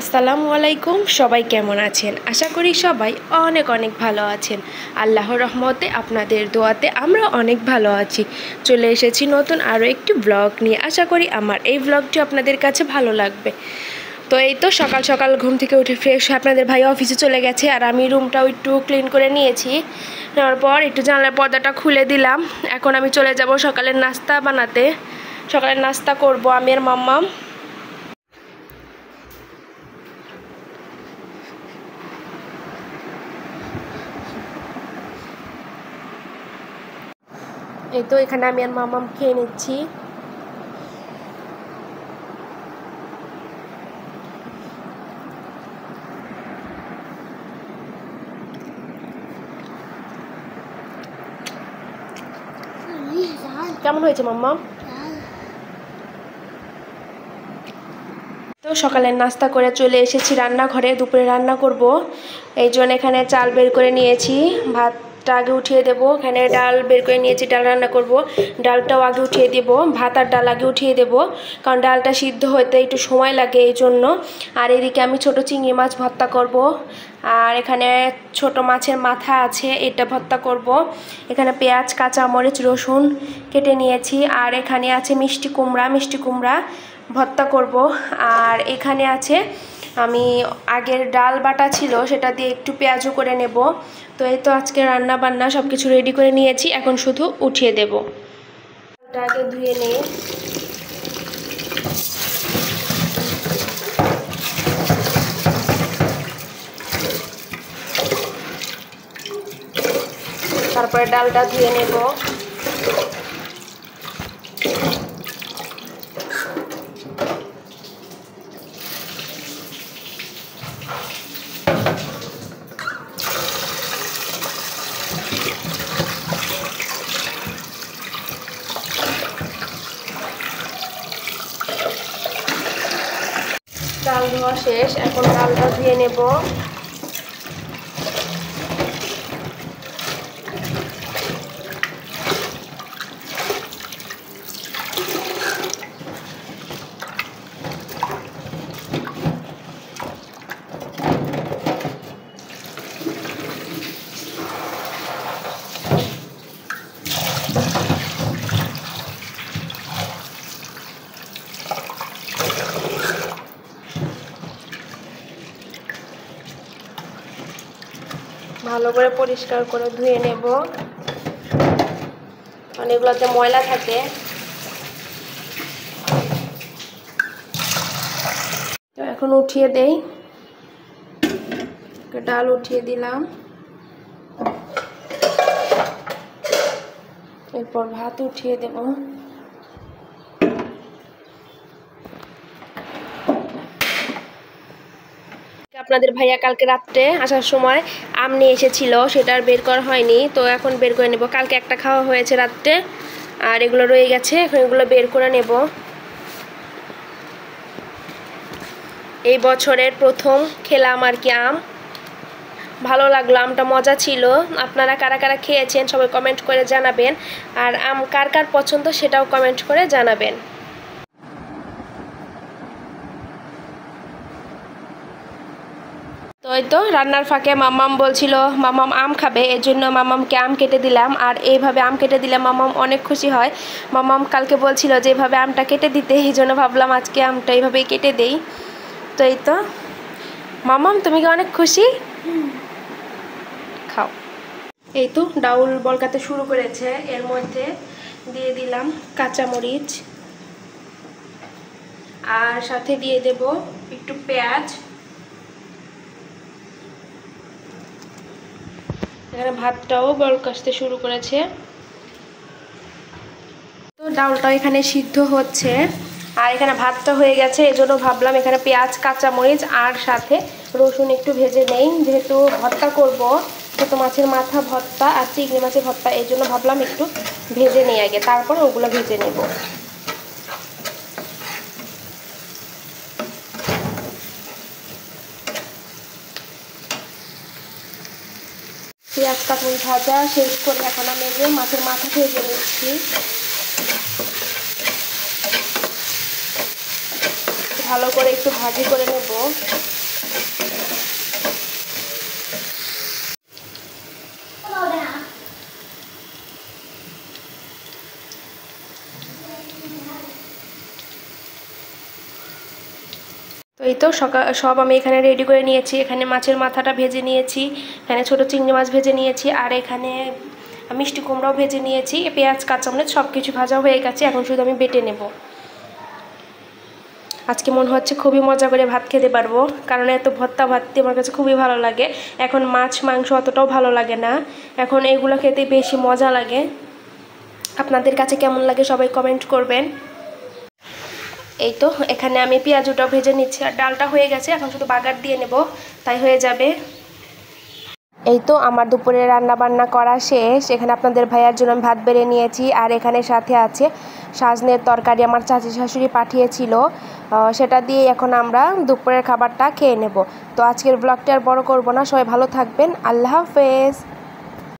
আসসালামু আলাইকুম। সবাই কেমন আছেন? আশা করি সবাই অনেক অনেক ভালো আছেন। আল্লাহর রহমতে আপনাদের দোয়াতে আমরা অনেক ভালো আছি। চলে এসেছি নতুন আরও একটি ব্লগ নিয়ে। আশা করি আমার এই ব্লগটি আপনাদের কাছে ভালো লাগবে। তো এই তো সকাল সকাল ঘুম থেকে উঠে ফ্রেশ হয়ে আপনাদের ভাই অফিসে চলে গেছে, আর আমি রুমটাও একটু ক্লিন করে নিয়েছি। নেওয়ার পর একটু জানলার পর্দাটা খুলে দিলাম। এখন আমি চলে যাব সকালের নাস্তা বানাতে। সকালের নাস্তা করব আমি আর মাম্মাম। এই তো এখানে আমি আর মামাম খেয়ে নিচ্ছি। কেমন হয়েছে মাম্মাম? তো সকালের নাস্তা করে চলে এসেছি রান্নাঘরে। দুপুরে রান্না করব, এই জন্য এখানে চাল বের করে নিয়েছি। ভাতটা আগে উঠিয়ে দেবো। এখানে ডাল বের করে নিয়েছি, ডাল রান্না করব। ডালটাও আগে উঠিয়ে দেব, ভাত আর ডাল আগে উঠিয়ে দেব, কারণ ডালটা সিদ্ধ হতে একটু সময় লাগে এই জন্য। আর এদিকে আমি ছোট চিংড়ি মাছ ভর্তা করব, আর এখানে ছোট মাছের মাথা আছে, এটা ভর্তা করব। এখানে পেঁয়াজ, কাঁচামরিচ, রসুন কেটে নিয়েছি। আর এখানে আছে মিষ্টি কুমড়া ভর্তা করব। আর এখানে আছে আমি আগের ডাল বাটা ছিল, সেটা দিয়ে একটু পেঁয়াজও করে নেব। তো এই তো আজকে রান্না বান্না সব কিছু রেডি করে নিয়েছি, এখন শুধু উঠিয়ে দেব। ডালটা আগে ধুয়ে নিই। তারপরে ডালটা ধুয়ে নেব। ডাল ধোয়া শেষ, এখন ডালটা ধুয়ে নেব। ভালো করে পরিষ্কার করে ধুয়ে নেব, অনেকগুলোতে ময়লা থাকে। তো এখন উঠিয়ে দেই। ডাল উঠিয়ে দিলাম, এরপর ভাত উঠিয়ে দেব। আপনাদের ভাইয়া কালকে রাত্রে আসার সময় আম নিয়ে এসেছিল, সেটা আর বের করা হয়নি, তো এখন বের করে নেব। কালকে একটা খাওয়া হয়েছে রাত্রে, আর এগুলো রয়ে গেছে, এখন এগুলো বের করে নেব। এই বছরের প্রথম খেলাম আর কি আম, ভালো লাগলো, আমটা মজা ছিল। আপনারা কারা কারা খেয়েছেন সবাই কমেন্ট করে জানাবেন, আর আম কার কার পছন্দ সেটাও কমেন্ট করে জানাবেন। তো এই তো রান্নার ফাঁকে মাম্মাম বলছিল মাম্মাম আম খাবে, এর জন্য মাম্মামকে আম কেটে দিলাম। আর এইভাবে আম কেটে দিলে মাম্মাম অনেক খুশি হয়। মাম্মাম কালকে বলছিল যে এইভাবে আমটা কেটে দিতে, এই জন্য ভাবলাম আজকে আমটা এইভাবেই কেটে দেই। তো এই তো মাম্মাম, তুমি কি অনেক খুশি? খাও। এই তো ডাউল বলকাতে শুরু করেছে, এর মধ্যে দিয়ে দিলাম কাঁচামরিচ, আর সাথে দিয়ে দেব একটু পেঁয়াজ। এখানে ভাতটাও বল কষতে শুরু করেছে। তো ডাউলটাও এখানে সিদ্ধ হচ্ছে, আর এখানে ভাতটা হয়ে গেছে, এজন্য ভাবলাম এখানে পেঁয়াজ, কাঁচামরিচ আর সাথে রসুন একটু ভেজে নেই, যেহেতু ভর্তা করব, ছোটো মাছের মাথা ভর্তা আর চিংড়ি মাছের ভর্তা, এই জন্য ভাবলাম একটু ভেজে নেই আগে, তারপর ওগুলো ভেজে নেব। পেঁয়াজ কাঁচামরিচ ভাজা শেষ করে এখন আমি যে মাছের মাথা ভেজে নিচ্ছি। ভালো করে একটু ভাজি করে নেব। এই তো সব আমি এখানে রেডি করে নিয়েছি। এখানে মাছের মাথাটা ভেজে নিয়েছি, এখানে ছোট চিংড়ি মাছ ভেজে নিয়েছি, আর এখানে মিষ্টি কুমড়াও ভেজে নিয়েছি। পেঁয়াজ কাঁচামরিচ সব কিছু ভাজা হয়ে গেছে, এখন শুধু আমি বেটে নেব। আজকে মনে হচ্ছে খুবই মজা করে ভাত খেতে পারবো, কারণ এত ভর্তা ভাতটি আমার কাছে খুবই ভালো লাগে। এখন মাছ মাংস অতটাও ভালো লাগে না, এখন এগুলো খেতে বেশি মজা লাগে। আপনাদের কাছে কেমন লাগে সবাই কমেন্ট করবেন। এই তো এখানে আমি পেঁয়াজটাও ভেজে নিচ্ছি, আর ডালটা হয়ে গেছে, এখন শুধু বাগার দিয়ে নেব, তাই হয়ে যাবে। এই তো আমার দুপুরে রান্না বান্না করা শেষ। এখানে আপনাদের ভাইয়ার জন্য আমি ভাত বেড়ে নিয়েছি, আর এখানে সাথে আছে সাজনের তরকারি, আমার চাচি শাশুড়ি পাঠিয়েছিল, সেটা দিয়ে এখন আমরা দুপুরের খাবারটা খেয়ে নেব। তো আজকের ব্লগটা আর বড় করব না, সবাই ভালো থাকবেন, আল্লাহ হাফেজ।